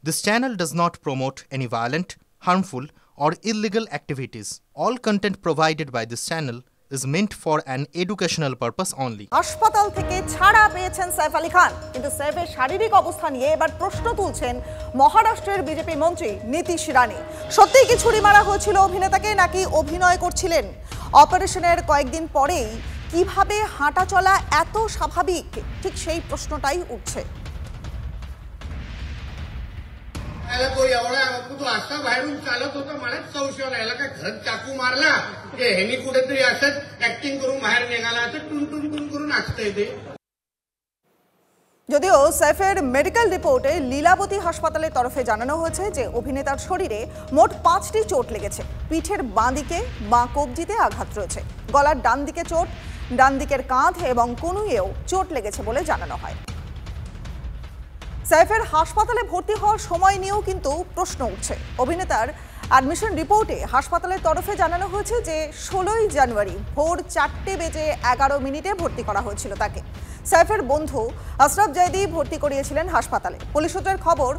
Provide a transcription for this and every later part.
This channel does not promote any violent, harmful, or illegal activities. All content provided by this channel is meant for an educational purpose only. হাসপাতাল থেকে ছাড়া পেয়েছেন সাইফ আলী খান, কিন্তু সাইফের শারীরিক অবস্থা নিয়ে এবার প্রশ্ন তুলছেন মহারাষ্ট্রের বিজেপি মন্ত্রী নীতিশ রানে। সত্যিই কি ছুরি মারা হয়েছিল অভিনেতাকে, নাকি অভিনয় করছিলেন? অপারেশনের কয়েকদিন পরেই কিভাবে হাঁটা চলা এত স্বাভাবিক, ঠিক সেই প্রশ্নটাই উঠছে। तो एवढा तू असा बाहेरून चालत होता, मलाच संशय आला, याला काय घरात चाकू मारला की ह्यानी कुठेतरी असंच ऍक्टिंग करून बाहेर निघाला, असं टुन टुन टुन करून नाचतंय ते। যদিও সাইফের মেডিকেল রিপোর্টে লীলাবতী হাসপাতালের তরফে জানানো হয়েছে যে অভিনেতার শরীরে মোট 5টি চোট লেগেছে। পিঠের বাঁ দিকে বাঁ কবজিতে আঘাত রয়েছে, গলার ডান দিকে চোট, ডান দিকের কাঁধ এবং কনুইয়েও চোট লেগেছে বলে জানানো হয়। সাইফের হাসপাতালে ভর্তি হওয়ার সময় নিয়েও কিন্তু প্রশ্ন উঠছে। অভিনেতার অ্যাডমিশন রিপোর্টে হাসপাতালের তরফে জানানো হয়েছে যে 16ই জানুয়ারি ভোর 4:11 ভর্তি করা হয়েছিল তাকে। সাইফের বন্ধু আশরাফ জাইদি ভর্তি করিয়েছিলেন হাসপাতালে। পুলিশ সূত্রের খবর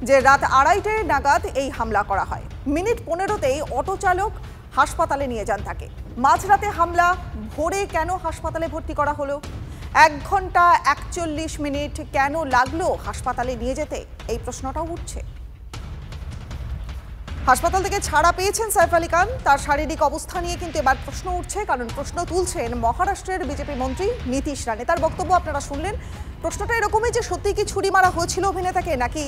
যে রাত 2:30 নাগাদ এই হামলা করা হয়। মিনিট 15তেই অটো চালক হাসপাতালে নিয়ে যান তাকে। মাঝরাতে হামলা, ভোরে কেন হাসপাতালে ভর্তি করা হলো? 1 ঘন্টা 41 মিনিট কেন লাগলো হাসপাতালে নিয়ে যেতে, এই প্রশ্নটাও উঠছে। হাসপাতাল থেকে ছাড়া পেয়েছেন সাইফ আলী খান, তার শারীরিক অবস্থা নিয়ে কিন্তু এবার প্রশ্ন উঠছে, কারণ প্রশ্ন তুলছেন মহারাষ্ট্রের বিজেপি মন্ত্রী নীতিশ রানে। তার বক্তব্য আপনারা শুনলেন। প্রশ্নটা এরকমই যে সত্যি কি ছুরি মারা হয়েছিল অভিনেতাকে, নাকি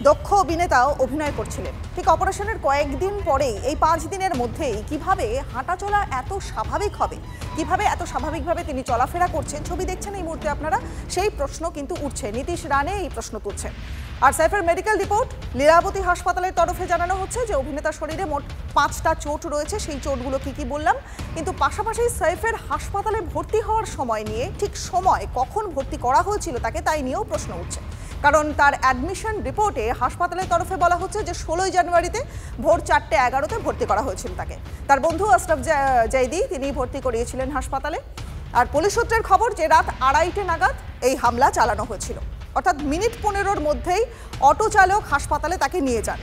দক্ষ অভিনেতাও অভিনয় করছিলেন? ঠিক অপারেশনের কয়েকদিন পরেই, এই 5 দিনের মধ্যেই কিভাবে হাঁটা চলা এত স্বাভাবিক হবে, কিভাবে এত স্বাভাবিকভাবে তিনি চলাফেরা করছেন, ছবি দেখছেন এই মুহূর্তে আপনারা, সেই প্রশ্ন কিন্তু উঠছে। নীতিশ রানে এই প্রশ্ন তুলছেন। আর সাইফের মেডিকেল রিপোর্ট লীলাবতী হাসপাতালের তরফে জানানো হচ্ছে যে অভিনেতার শরীরে মোট 5টা চোট রয়েছে। সেই চোটগুলো কি বললাম, কিন্তু পাশাপাশি সাইফের হাসপাতালে ভর্তি হওয়ার সময় নিয়ে, ঠিক সময় কখন ভর্তি করা হয়েছিল তাকে, তাই নিয়েও প্রশ্ন উঠছে। কারণ তার অ্যাডমিশন রিপোর্টে হাসপাতালের তরফে বলা হচ্ছে যে 16ই জানুয়ারিতে ভোর 4:11 ভর্তি করা হয়েছিল তাকে। তার বন্ধু আশরাফ জাইদি তিনি ভর্তি করিয়েছিলেন হাসপাতালে। আর পুলিশ সূত্রের খবর যে রাত 2:30 নাগাদ এই হামলা চালানো হয়েছিল, অর্থাৎ মিনিট 15-র মধ্যেই অটো চালক হাসপাতালে তাকে নিয়ে যান।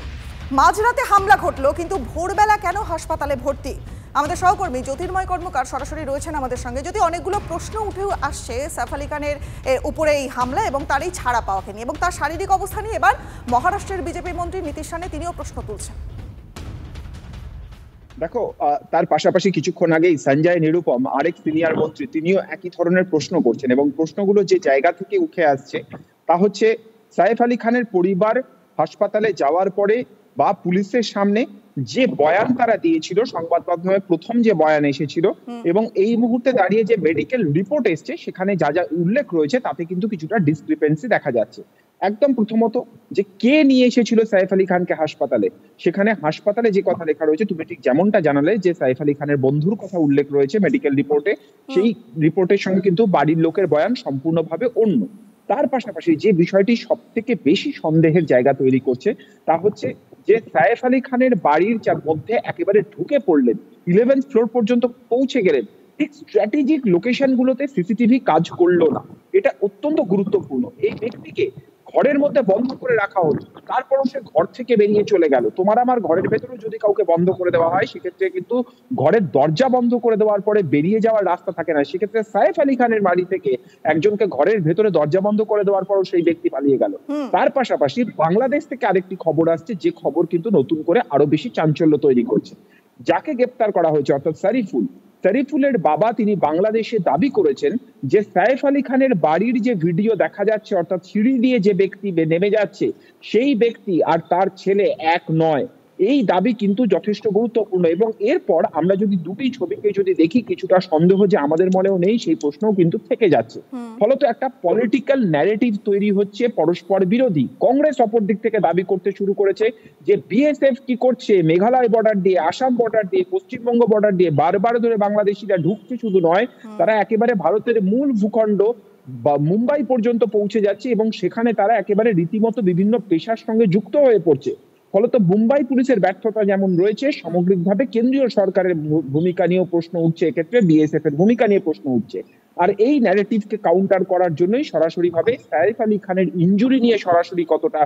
মাঝরাতে হামলা ঘটলো, কিন্তু ভোরবেলা কেন হাসপাতালে ভর্তি? আমাদের সহকর্মী জ্যোতির্ময় কর্মকার সরাসরি রয়েছেন আমাদের সঙ্গে। যদি অনেকগুলো প্রশ্ন উঠে আসছে সাইফ আলী খানের উপরে এই হামলা এবং তার এই ছাড়া পাওয়াকে নিয়ে এবং তার শারীরিক অবস্থা নিয়ে, এবার মহারাষ্ট্রের বিজেপি মন্ত্রী নীতিশ রানে তিনিও প্রশ্ন তুলছেন। দেখো, তার পাশাপাশি কিছুক্ষণ আগেই সঞ্জয় নিরুপম, আরেক সিনিয়র মন্ত্রী, তিনিও একই ধরনের প্রশ্ন করছেন এবং প্রশ্নগুলো যে জায়গা থেকে উঠে আসছে তা হচ্ছে সাইফ আলী খানের পরিবার হাসপাতালে যাওয়ার পরে বা পুলিশের সামনে যে বয়ান তারা দিয়েছিল, সংবাদ মাধ্যমে প্রথম যে বয়ান এসেছিল এবং এই মুহূর্তে দাঁড়িয়ে যে মেডিকেল রিপোর্ট এসছে সেখানে যা যা উল্লেখ রয়েছে তাতে কিন্তু কিছুটা ডিসক্রিপেন্সি দেখা যাচ্ছে। একদম প্রথমত যে কে নিয়ে এসেছিল সাইফ আলী খানকে হাসপাতালে, সেখানে হাসপাতালে যে কথা লেখা রয়েছে তুমি ঠিক যেমনটা জানালে যে সাইফ আলী খানের বন্ধুর কথা উল্লেখ রয়েছে মেডিকেল রিপোর্টে, সেই রিপোর্টের সঙ্গে কিন্তু বাড়ির লোকের বয়ান সম্পূর্ণভাবে অন্য। তার পাশাপাশি যে বিষয়টি সব থেকে বেশি সন্দেহের জায়গা তৈরি করছে তা হচ্ছে যে সাইফ আলী খানের বাড়ির যার মধ্যে একেবারে ঢুকে পড়লেন, 11th ফ্লোর পর্যন্ত পৌঁছে গেলেন, ঠিক স্ট্র্যাটেজিক লোকেশন গুলোতে সিসিটিভি কাজ করলো না। এটা অত্যন্ত গুরুত্বপূর্ণ। এই ব্যক্তিকে ঘরের মধ্যে বন্ধ করে রাখা হলো, তারপরও সে ঘর থেকে বেরিয়ে চলে গেল। তোমার আমার ঘরের ভেতরে যদি কাউকে বন্ধ করে দেওয়া হয় সেক্ষেত্রে কিন্তু ঘরের দরজা বন্ধ করে দেওয়ার পরে বেরিয়ে যাওয়ার রাস্তা থাকে না। সেক্ষেত্রে সাইফ আলী খানের বাড়ি থেকে একজনকে ঘরের ভেতরে দরজা বন্ধ করে দেওয়ার পরও সেই ব্যক্তি পালিয়ে গেল। তার পাশাপাশি বাংলাদেশ থেকে আরেকটি খবর আসছে, যে খবর কিন্তু নতুন করে আরো বেশি চাঞ্চল্য তৈরি করছে। যাকে গ্রেপ্তার করা হয়েছে অর্থাৎ শরীফুলের বাবা, তিনি বাংলাদেশে দাবি করেছেন যে সাইফ আলী খানের বাড়ির যে ভিডিও দেখা যাচ্ছে, অর্থাৎ সিঁড়ি দিয়ে যে ব্যক্তি নেমে যাচ্ছে সেই ব্যক্তি আর তার ছেলে এক নয়। এই দাবি কিন্তু যথেষ্ট গুরুত্বপূর্ণ এবং এরপর আমরা যদি দুটি ছবিকে যদি দেখি, কিছুটা সন্দেহ যে আমাদের মনেও নেই সেই প্রশ্নও কিন্তু থেকে যাচ্ছে। ফলত একটা পলিটিক্যাল ন্যারেটিভ তৈরি হচ্ছে পরস্পর বিরোধী। কংগ্রেস অপর দিক থেকে দাবি করতে শুরু করেছে যে বিএসএফ কি করছে, মেঘালয় বর্ডার দিয়ে, আসাম বর্ডার দিয়ে, পশ্চিমবঙ্গ বর্ডার দিয়ে বারবার ধরে বাংলাদেশিরা ঢুকছে, শুধু নয় তারা একেবারে ভারতের মূল ভূখণ্ড বা মুম্বাই পর্যন্ত পৌঁছে যাচ্ছে এবং সেখানে তারা একেবারে রীতিমতো বিভিন্ন পেশার সঙ্গে যুক্ত হয়ে পড়ছে। ফলত মুম্বাই পুলিশের ব্যর্থতা যেমন রয়েছে, সামগ্রিকভাবে কেন্দ্রীয় সরকারের ভূমিকা নিয়েও প্রশ্ন উঠছে, এক্ষেত্রে বিএসএফ এর ভূমিকা নিয়ে প্রশ্ন উঠছে। আর এই ন্যারেটিভকে কাউন্টার করার জন্যই সরাসরি ভাবে সাইফ আলী খানের ইনজুরি নিয়ে সরাসরি কতটা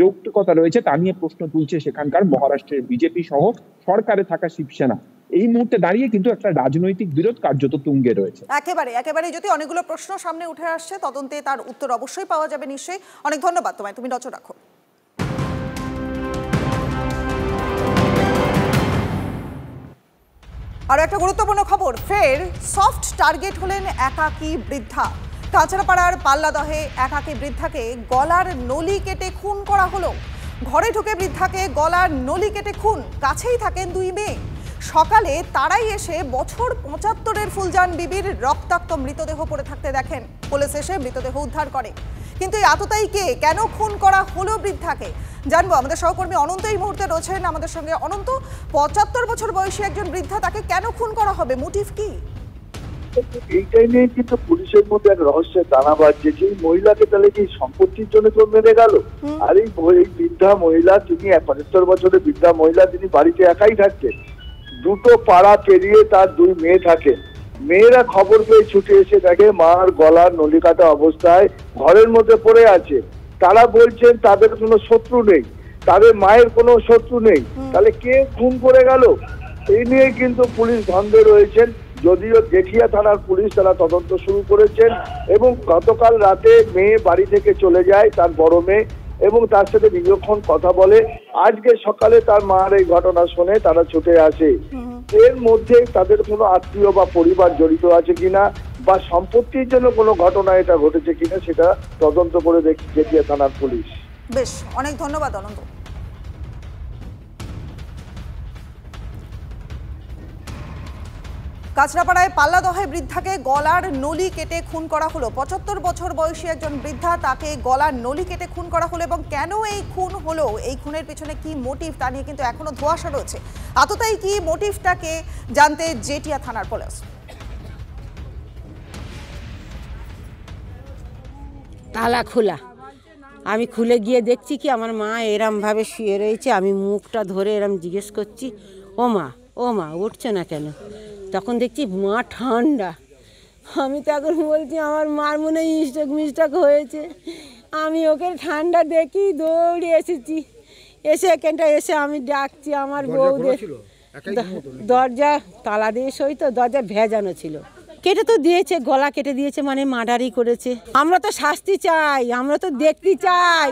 যৌক্তিকতা রয়েছে তা নিয়ে প্রশ্ন তুলছে সেখানকার মহারাষ্ট্রের বিজেপি সহ সরকারে থাকা শিবসেনা। এই মুহূর্তে দাঁড়িয়ে কিন্তু একটা রাজনৈতিক বিরোধ কার্যত তুঙ্গে রয়েছে। একেবারে যদি অনেকগুলো প্রশ্ন সামনে উঠে আসছে, তদন্তে তার উত্তর অবশ্যই পাওয়া যাবে নিশ্চয়ই। অনেক ধন্যবাদ তোমায়, তুমি নজর রাখো। আর একটা গুরুত্বপূর্ণ খবর, ফের সফট টার্গেট হলেন একাকী বৃদ্ধা। কাঁচরাপাড়ার পাল্লাদহে একাকী বৃদ্ধাকে গলার নলি কেটে খুন করা হলো। ঘরে ঢুকে বৃদ্ধাকে গলার নলি কেটে খুন, কাছেই থাকেন দুই মেয়ে। সকালে তারাই এসে বছর ৭৫-এর ফুলজান বিবির রক্তাক্ত মৃতদেহ পড়ে থাকতে দেখেন। পুলিশ এসে মৃতদেহ উদ্ধার করে। কিন্তু এই আততায়ী কে, কেন খুন করা হলো বৃদ্ধাকে, জানবো। আমাদের সহকর্মী অনন্ত এই মুহূর্তে রয়েছেন আমাদের সঙ্গে। অনন্ত, ৭৫ বছর বয়সী একজন বৃদ্ধা, তাকে কেন খুন করা হবে, মোটিভ কি? এইটাই নিয়ে কিন্তু পুলিশের মধ্যে এক রহস্যের দানা বাজছে যে মহিলাকে তাহলে কি সম্পত্তির জন্য কেউ মেরে গেল? আর এই বৃদ্ধা মহিলা, তিনি ৭৫ বছরের বৃদ্ধা মহিলা, তিনি বাড়িতে একাই থাকতেন। দুটো পাড়া পেরিয়ে তার দুই মেয়ে থাকে। মেয়েরা খবর পেয়ে ছুটে এসে দেখে মার গলার নলি কাটা অবস্থায় ঘরের মধ্যে পড়ে আছে। তারা বলছেন তাদের কোনো শত্রু নেই, তাদের মায়ের কোনো শত্রু নেই, তাহলে কে খুন করে গেল? এই নিয়ে কিন্তু পুলিশ ধন্দে রয়েছেন। যদিও জেঠিয়া থানার পুলিশ তারা তদন্ত শুরু করেছেন এবং গতকাল রাতে মেয়ে বাড়ি থেকে চলে যায়, তার বড় মেয়ে, এবং তার সাথে দীর্ঘক্ষণ কথা বলে। আজকে সকালে তার মার এই ঘটনা শুনে তারা ছুটে আসে। এর মধ্যে তাদের কোনো আত্মীয় বা পরিবার জড়িত আছে কিনা বা সম্পত্তির জন্য কোনো ঘটনা এটা ঘটেছে কিনা সেটা তদন্ত করে দেখছে জেঠিয়া থানার পুলিশ। বেশ, অনেক ধন্যবাদ অনন্ত। কাঁচরাপাড়ায় পাল্লাদহে বৃদ্ধাকে গলার নলি কেটে খুন করা হলো। ৭৫ বছর বয়সী একজন বৃদ্ধা, তাকে গলার নলি কেটে খুন করা হলো। এবং কেন এই খুন হলো, এই খুনের পিছনে কি মোটিভ, তা নিয়ে কিন্তু এখনো ধোঁয়াশা রয়েছে। আততায়ী কি, মোটিভটাকে জানতে জেঠিয়া থানার পুলিশ। তালা খোলা, আমি খুলে গিয়ে দেখছি কি আমার মা এরম ভাবে শুয়ে রয়েছে। আমি মুখটা ধরে এরম জিজ্ঞেস করছি, ও মা উঠছে না কেন? তখন দেখছি মা ঠান্ডা। আমি তখন বলছি আমার মার মনে হয় মিস্টেক হয়েছে। আমি ওকে ঠান্ডা দেখি দৌড়ে এসেছি। এসে এখানটা এসে আমি ডাকছি আমার বউদের। দরজা তালা দিয়ে সই তো, দরজা ভেজানো ছিল। কেটে তো দিয়েছে, গলা কেটে দিয়েছে, মানে মার্ডারই করেছে। আমরা তো শাস্তি চাই, আমরা তো দেখতে চাই,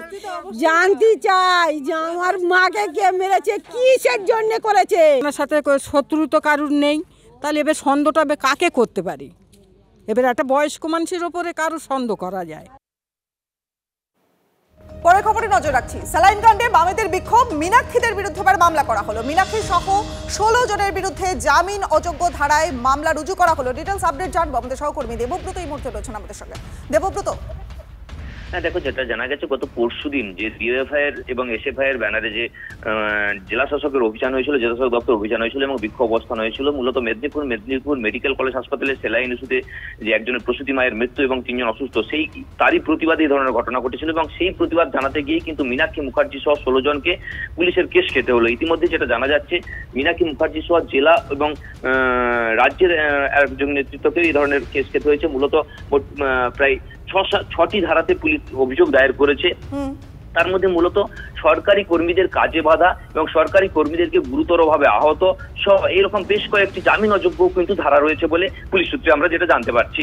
জানতে চাই যে আমার মাকে কে মেরেছে, কিসের জন্য করেছে। আমার সাথে শত্রু তো কারুর নেই, তাহলে এবার সন্দেহটা কাকে করতে পারি? এবার একটা বয়স্ক মানুষের ওপরে কারুর সন্দেহ করা যায়? পরের খবরে নজর রাখছি। স্যালাইন কাণ্ডে বামেদের বিক্ষোভ, মীনাক্ষীদের বিরুদ্ধে এবার মামলা করা হলো। মীনাক্ষী সহ ১৬ জনের বিরুদ্ধে জামিন অযোগ্য ধারায় মামলা রুজু করা হলো। ডিটেলস আপডেট জানবো আমাদের সহকর্মী দেবব্রত এই মুহূর্তে রয়েছেন আমাদের সঙ্গে। দেবব্রত, হ্যাঁ দেখো, যেটা জানা গেছে গত পরশুদিন যে ডিএফআই এর এবং এসএফআই এর ব্যানারে যে জেলা শাসকের অভিযান হয়েছিল, জেলা শাসক দপ্তর অভিযান হয়েছিল এবং বিক্ষোভ অবস্থান হয়েছিল মূলত মেদিনীপুর মেডিকেল কলেজ হাসপাতালে সেলাইন ইস্যুতে যে একজনের প্রসূতি মায়ের মৃত্যু এবং ৩ জন অসুস্থ, তারই প্রতিবাদে এই ধরনের ঘটনা ঘটেছিল এবং সেই প্রতিবাদ জানাতে গিয়ে কিন্তু মীনাক্ষী মুখার্জি সহ ১৬ জনকে পুলিশের কেস খেতে হলো। ইতিমধ্যে যেটা জানা যাচ্ছে, মীনাক্ষী মুখার্জি সহ জেলা এবং রাজ্যের একজন নেতৃত্বকে এই ধরনের কেস খেতে হয়েছে। মূলত প্রায় ৬টি ধারাতে পুলিশ অভিযোগ দায়ের করেছে। তার মধ্যে মূলত সরকারি কর্মীদের কাজে বাধা এবং সরকারি কর্মীদেরকে গুরুতরভাবে আহত সহ এরকম বেশ কয়েকটি জামিন অযোগ্য কিন্তু ধারা রয়েছে বলে পুলিশ সূত্রে আমরা যেটা জানতে পারছি।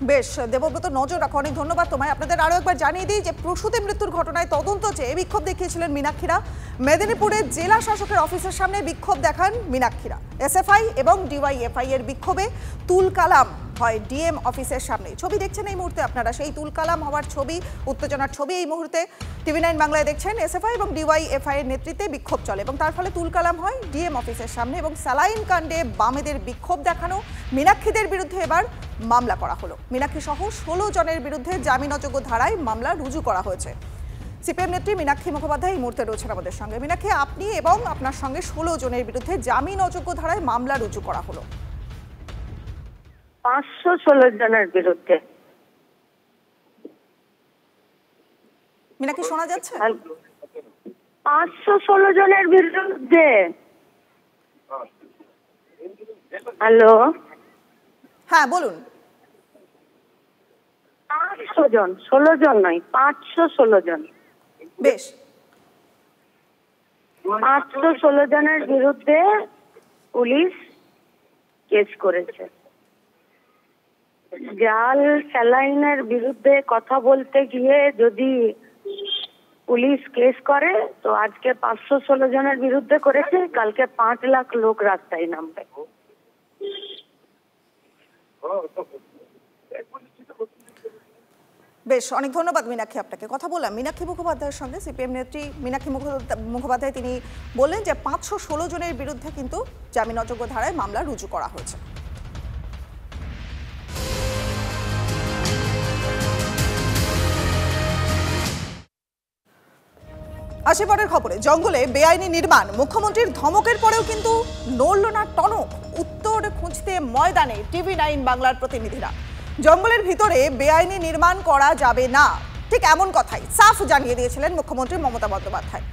বেশ দেবব্রত, নজর রাখো। অনেক ধন্যবাদ তোমায়। আপনাদের আরো একবার জানিয়ে দিই যে প্রসূতি মৃত্যুর ঘটনায় তদন্ত চেয়ে বিক্ষোভ দেখিয়েছিলেন মীনাক্ষীরা। মেদিনীপুরের জেলা শাসকের অফিসের সামনে বিক্ষোভ দেখান মীনাক্ষীরা। এসএফআই এবং ডিওয়াইএফআই এর বিক্ষোভে তুলকালাম হয় ডিএম অফিসের সামনে। ছবি দেখছেন এই মুহূর্তে আপনারা, সেই তুলকালাম হওয়ার ছবি, উত্তেজনার ছবি এই মুহূর্তে TV9 বাংলায় দেখছেন। এসএফআই এবং ডিওয়াইএফআই এর নেতৃত্বে বিক্ষোভ চলে এবং তার ফলে তুলকালাম হয় ডিএম অফিসের সামনে এবং স্যালাইন কাণ্ডে বামেদের বিক্ষোভ দেখানো। মীনাক্ষীদের বিরুদ্ধে এবার মামলা করা হলো। মীনাক্ষী সহ ১৬ জনের বিরুদ্ধে জামিন অযোগ্য ধারায় মামলা রুজু করা হয়েছে। সিপিএম নেত্রী মীনাক্ষী মুখোপাধ্যায় এই মুহূর্তে রয়েছেন আমাদের সঙ্গে। মীনাক্ষী, আপনি এবং আপনার সঙ্গে ১৬ জনের বিরুদ্ধে জামিন অযোগ্য ধারায় মামলা রুজু করা হলো। ৫১৬ জনের বিরুদ্ধে। মীনাক্ষী, শোনা যাচ্ছে? ৫১৬ জনের বিরুদ্ধে। হ্যালো, হ্যাঁ বলুন। 500 জন, 16 জন নয়, 516 জন। বেশ, 516 জনের বিরুদ্ধে পুলিশ কেস করেছে। জাল স্যালাইনের বিরুদ্ধে কথা বলতে গিয়ে যদি পুলিশ কেস করে, তো আজকে 516 জনের বিরুদ্ধে করেছে, কালকে 5 লাখ লোক রাস্তায় নামবে। বেশ, অনেক ধন্যবাদ মীনাক্ষী আপনাকে। কথা বললাম মীনাক্ষী মুখোপাধ্যায়ের সঙ্গে, সিপিএম নেত্রী মীনাক্ষী মুখোপাধ্যায়। তিনি বললেন যে 516 জনের বিরুদ্ধে কিন্তু জামিন অযোগ্য ধারায় মামলা রুজু করা হয়েছে। আসি পরের খবরে। জঙ্গলে বেআইনি নির্মাণ, মুখ্যমন্ত্রীর ধমকের পরেও কিন্তু নড়ল না টনক। উত্তর খুঁজতে ময়দানে TV9 বাংলার প্রতিনিধিরা। জঙ্গলের ভিতরে বেআইনি নির্মাণ করা যাবে না, ঠিক এমন কথাই সাফ জানিয়ে দিয়েছিলেন মুখ্যমন্ত্রী মমতা বন্দ্যোপাধ্যায়।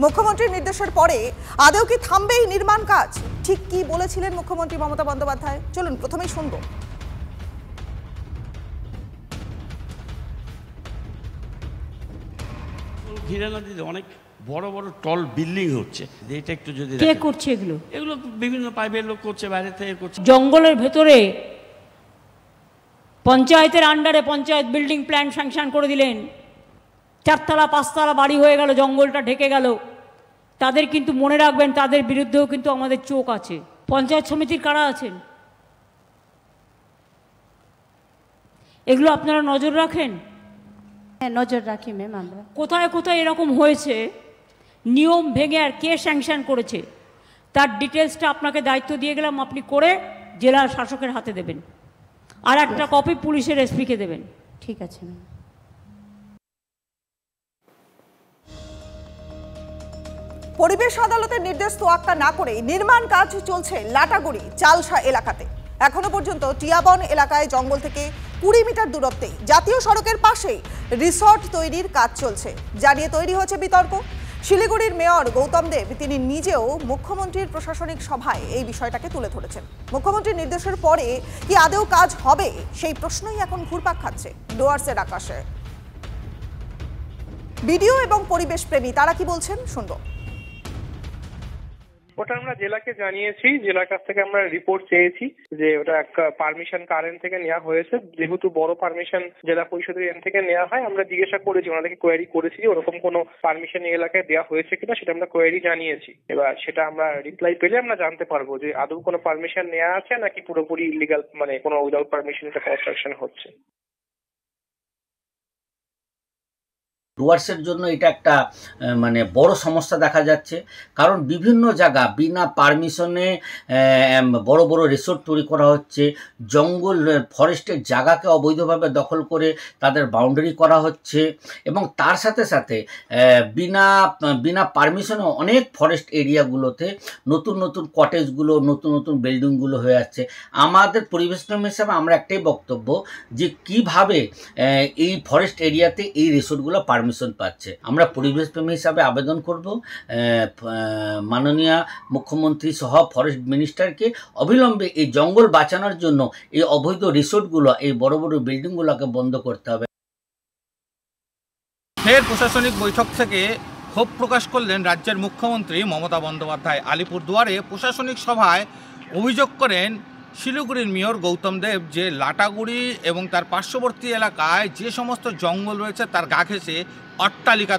মুখ্যমন্ত্রীর নির্দেশের পরে আদৌ কি থামবে এই নির্মাণ কাজ? ঠিক কি বলেছিলেন মুখ্যমন্ত্রী মমতা বন্দ্যোপাধ্যায়, চলুন প্রথমেই শুনবো। ঘিরে নদীতে অনেক বড় বড় টল বিল্ডিং হচ্ছে, এটা একটু যদি কে করছে এগুলো? এগুলো বিভিন্ন প্রাইভেট লোক করছে, বাইরে থেকে করছে। জঙ্গলের ভেতরে পঞ্চায়েতের আন্ডারে পঞ্চায়েত বিল্ডিং প্ল্যান স্যাংশন করে দিলেন, 4 তলা 5 তলা বাড়ি হয়ে গেল, জঙ্গলটা ঢেকে গেল। তাদের কিন্তু মনে রাখবেন, তাদের বিরুদ্ধেও কিন্তু আমাদের চোখ আছে। পঞ্চায়েত সমিতির কারা আছেন, এগুলো আপনারা নজর রাখেন? হ্যাঁ, নজর রাখি ম্যাম। আমরা কোথায় কোথায় এরকম হয়েছে, নিয়ম ভেঙে আর কে স্যাংশন করেছে, তার ডিটেলসটা আপনাকে দায়িত্ব দিয়ে গেলাম, আপনি করে জেলা শাসকের হাতে দেবেন, আর একটা কপি পুলিশের এসপিকে দেবেন। ঠিক আছে ম্যাম। পরিবেশ আদালতের নির্দেশ তোয়াক্কা না করে নির্মাণ কাজ চলছে লাটাগুড়ি চালসা এলাকাতে। এখনো পর্যন্ত টিয়াবন এলাকায় জঙ্গল থেকে 20 মিটার দূরত্বে জাতীয় সড়কের পাশেই রিসর্ট তৈরির কাজ চলছে, জানিয়ে তৈরি হয়েছে বিতর্ক। শিলিগুড়ির মেয়র গৌতম দেব তিনি নিজেও মুখ্যমন্ত্রীর প্রশাসনিক সভায় এই বিষয়টাকে তুলে ধরেছেন। মুখ্যমন্ত্রীর নির্দেশের পরে কি আদৌ কাজ হবে, সেই প্রশ্নই এখন ঘুরপাক খাচ্ছে ডুয়ার্সের আকাশে। বিডিও এবং পরিবেশ প্রেমী তারা কি বলছেন শুনবো। ওটা আমরা জেলাকে জানিয়েছি, জেলার কাছ থেকে আমরা রিপোর্ট চেয়েছি যে ওটা পারমিশন কারেন্ট থেকে নেওয়া হয়েছে। যেহেতু বড় পারমিশন জেলা পরিষদের এন থেকে নেওয়া হয়, আমরা জিজ্ঞাসা করেছি, ওনাদেরকে কোয়েরি করেছি যে ওরকম কোনো পারমিশন এই এলাকায় দেওয়া হয়েছে কিনা, সেটা আমরা কোয়েরি জানিয়েছি। এবার সেটা আমরা রিপ্লাই পেলে আমরা জানতে পারবো যে আদৌ কোনো পারমিশন নেওয়া আছে নাকি পুরোপুরি ইলিগাল, মানে কোনো উইদাউট পারমিশন এটা কনস্ট্রাকশন হচ্ছে। ডুয়ার্সের জন্য এটা একটা মানে বড় সমস্যা দেখা যাচ্ছে, কারণ বিভিন্ন জায়গা বিনা পারমিশনে বড় বড় রিসোর্ট তৈরি করা হচ্ছে, জঙ্গল ফরেস্টের জায়গাকে অবৈধভাবে দখল করে তাদের বাউন্ডারি করা হচ্ছে, এবং তার সাথে সাথে বিনা পারমিশনে অনেক ফরেস্ট এরিয়াগুলোতে নতুন নতুন কটেজগুলো, নতুন নতুন বিল্ডিংগুলো হয়ে যাচ্ছে। আমাদের পরিবেশপ্রেমী হিসাবে আমরা একটাই বক্তব্য যে কিভাবে এই ফরেস্ট এরিয়াতে এই রিসোর্টগুলো পারমিশন পাচ্ছে। আমরা পরিবেশপ্রেমী হিসাবে আবেদন করব মাননীয় মুখ্যমন্ত্রী সহ ফরেস্ট মিনিস্টারকে অবিলম্বে এই জঙ্গল বাঁচানোর জন্য এই অবৈধ রিসোর্টগুলো, এই বড় বড় বিল্ডিংগুলোকে বন্ধ করতে হবে। ফের প্রশাসনিক বৈঠক থেকে ক্ষোভ প্রকাশ করলেন রাজ্যের মুখ্যমন্ত্রী মমতা বন্দ্যোপাধ্যায়। আলিপুরদুয়ারে প্রশাসনিক সভায় অভিযোগ করেন শিলিগুড়ির মেয়র গৌতম দেব যে লাটাগুড়ি এবং তার পার্শ্ববর্তী এলাকায় যে সমস্ত জঙ্গল রয়েছে তার গা ঘেঁষে অট্টালিকা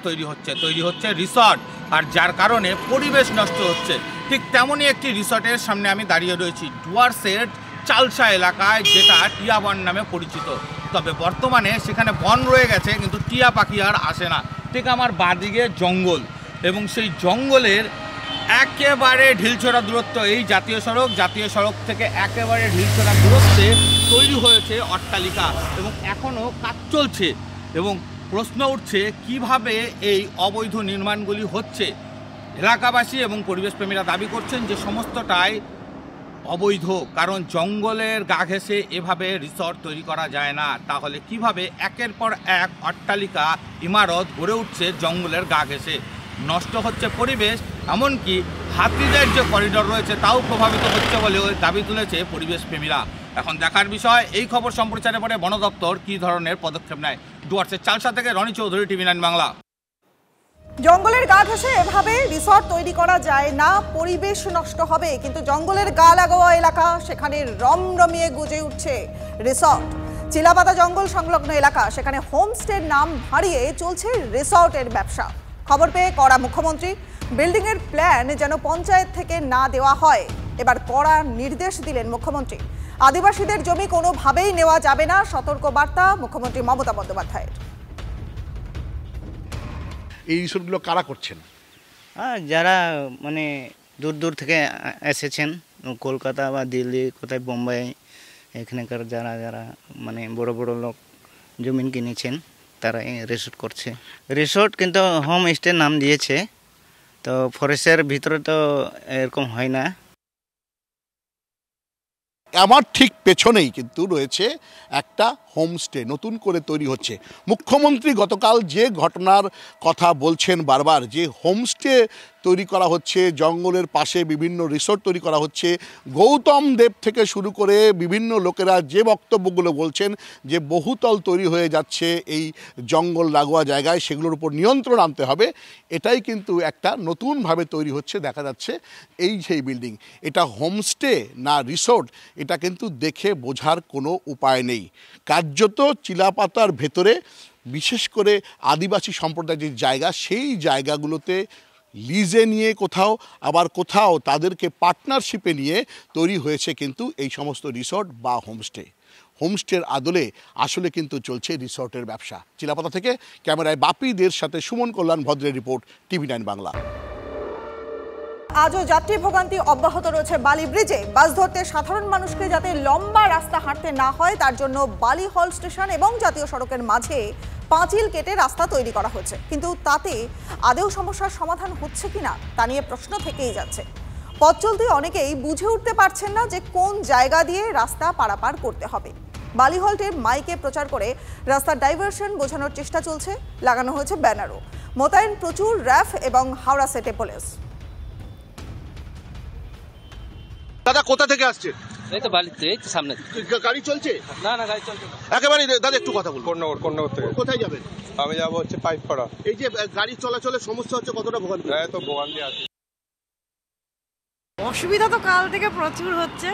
তৈরি হচ্ছে রিসর্ট, আর যার কারণে পরিবেশ নষ্ট হচ্ছে। ঠিক তেমনই একটি রিসর্টের সামনে আমি দাঁড়িয়ে রয়েছি, ডুয়ার্সের চালসা এলাকায়, যেটা টিয়াবন নামে পরিচিত। তবে বর্তমানে সেখানে বন রয়ে গেছে, কিন্তু টিয়া পাখি আর আসে না। ঠিক আমার বাঁদিকে জঙ্গল, এবং সেই জঙ্গলের একেবারে ঢিলছোড়া দূরত্ব এই জাতীয় সড়ক থেকে একেবারে ঢিলছোড়া দূরত্বে তৈরি হয়েছে অট্টালিকা, এবং এখনও কাজ চলছে। এবং প্রশ্ন উঠছে কিভাবে এই অবৈধ নির্মাণগুলি হচ্ছে। এলাকাবাসী এবং পরিবেশপ্রেমীরা দাবি করছেন যে সমস্তটাই অবৈধ, কারণ জঙ্গলের গা ঘেঁষে এভাবে রিসর্ট তৈরি করা যায় না। তাহলে কিভাবে একের পর এক অট্টালিকা ইমারত গড়ে উঠছে জঙ্গলের গা ঘেঁষে, নষ্ট হচ্ছে পরিবেশ, এমনকি হাতিদের যে করিডোর রয়েছে তাও প্রভাবিত হচ্ছে বলেও দাবি তুলেছে পরিবেশ প্রেমীরা। এখন দেখার বিষয় এই খবর সম্প্রচারের পরে বন দপ্তর কী ধরনের পদক্ষেপ নেয়। ডুয়ার্সের চালসা থেকে রনি চৌধুরী, TV9 বাংলা। জঙ্গলের গা ঘেঁষে এভাবে রিসর্ট তৈরি করা যায় না, পরিবেশ নষ্ট হবে। কিন্তু জঙ্গলের গা লাগোয়া এলাকা, সেখানে রমরমিয়ে গুজে উঠছে রিসর্ট। চিলাপাতা জঙ্গল সংলগ্ন এলাকা, সেখানে হোমস্টের নাম হারিয়ে চলছে রিসর্টের ব্যবসা। খবর পেয়ে কড়া মুখ্যমন্ত্রী, বিল্ডিংয়ের প্ল্যান যেন পঞ্চায়েত থেকে না দেওয়া হয়। এবার কড়া নির্দেশ দিলেন মুখ্যমন্ত্রী। আদিবাসীদের জমি কোনোভাবেই নেওয়া যাবে না, সতর্ক বার্তা মুখ্যমন্ত্রী মমতা বন্দ্যোপাধ্যায়ের। এই রিসোর্টগুলো কারা করছেন? যারা মানে দূর দূর থেকে এসেছেন, কলকাতা বা দিল্লি, কোথায় বোম্বাই, এখানকার যারা যারা মানে বড় বড় লোক জমিন কিনেছেন তারা রিসোর্ট করছে। রিসোর্ট কিন্তু হোম স্টে নাম দিয়েছে, তো ফরেস্টের ভিতরে তো এরকম হয় না। আমার ঠিক পেছনেই কিন্তু রয়েছে একটা হোমস্টে নতুন করে তৈরি হচ্ছে। মুখ্যমন্ত্রী গতকাল যে ঘটনার কথা বলছেন বারবার, যে হোমস্টে তৈরি করা হচ্ছে, জঙ্গলের পাশে বিভিন্ন রিসোর্ট তৈরি করা হচ্ছে, গৌতম দেব থেকে শুরু করে বিভিন্ন লোকেরা যে বক্তব্যগুলো বলছেন যে বহুতল তৈরি হয়ে যাচ্ছে এই জঙ্গল লাগোয়া জায়গায়, সেগুলোর উপর নিয়ন্ত্রণ আনতে হবে, এটাই কিন্তু একটা নতুনভাবে তৈরি হচ্ছে। দেখা যাচ্ছে এই সেই বিল্ডিং, এটা হোমস্টে না রিসোর্ট, এটা কিন্তু দেখে বোঝার কোনো উপায় নেই। কার্যত চিলাপাতার ভেতরে বিশেষ করে আদিবাসী সম্প্রদায়ের যে জায়গা, সেই জায়গাগুলোতে লিজে নিয়ে কোথাও, আবার কোথাও তাদেরকে পার্টনারশিপে নিয়ে তৈরি হয়েছে কিন্তু এই সমস্ত রিসর্ট বা হোমস্টে। হোমস্টের আদলে আসলে কিন্তু চলছে রিসর্টের ব্যবসা। চিলাপাতা থেকে ক্যামেরায় বাপিদের সাথে সুমন কল্যাণ ভদ্রের রিপোর্ট, TV9 বাংলা। আজও যাত্রী ভোগান্তি অব্যাহত রয়েছে বালি ব্রিজে। বাস ধরতে সাধারণ মানুষকে যাতে লম্বা রাস্তা হাঁটতে না হয়, তার জন্য বালি হল স্টেশন এবং জাতীয় সড়কের মাঝে পাঁচিল কেটে রাস্তা তৈরি করা হচ্ছে। কিন্তু তাতে আদৌ সমস্যার সমাধান হচ্ছে কিনা তা নিয়ে প্রশ্ন থেকেই যাচ্ছে। পথ চলতে অনেকেই বুঝে উঠতে পারছেন না যে কোন জায়গা দিয়ে রাস্তা পারাপার করতে হবে। বালি হল্টে মাইকে প্রচার করে রাস্তার ডাইভারশন বোঝানোর চেষ্টা চলছে, লাগানো হয়েছে ব্যানারও। মোতায়েন প্রচুর র্যাফ এবং হাওড়া সিটি পুলিশ। দাদা কোথা থেকে আসছে? এই তো বালিতে, এই তো সামনে। গাড়ি চলছে? না না, গাড়ি চলছে না একেবারে। দাদা একটু কথা বলুন। কোন্নগর থেকে। কোথায় যাবেন? আমি যাবো হচ্ছে পাইপপাড়া। এই যে গাড়ি চলাচলের সমস্যা হচ্ছে, কতটা ভোগান্তি? হ্যাঁ, তো ভোগান্তি আছে। অসুবিধা তো কাল থেকে প্রচুর হচ্ছে,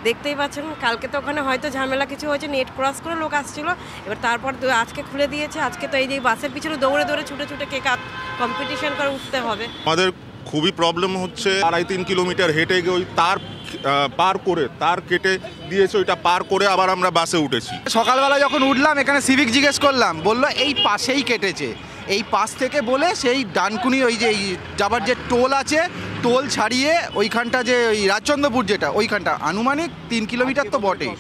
দেখতেই পাচ্ছেন। কালকে তো ওখানে হয়তো ঝামেলা কিছু হয়েছে, নেট ক্রস করে লোক আসছিল, এবার তারপর আজকে খুলে দিয়েছে। আজকে তো এই যে বাসের পিছনে দৌড়ে দৌড়ে ছুটে ছুটে কম্পিটিশন করে উঠতে হবে। আমাদের খুবই প্রবলেম হচ্ছে। 2.5-3 কিলোমিটার হেঁটে গিয়ে ওই তার পার করে, তার কেটে দিয়েছে, ওইটা পার করে আবার আমরা বাসে উঠেছি। সকালবেলা যখন উঠলাম এখানে সিভিক জিজ্ঞেস করলাম, বললো এই পাশেই কেটেছে। এই পাশ থেকে বলে সেই ডানকুনি ওই যে যাবার যে টোল আছে, টোল ছাড়িয়ে ওইখানটা যে ওই রাজচন্দ্রপুর যেটা, ওইখানটা আনুমানিক 3 কিলোমিটার তো বটেই।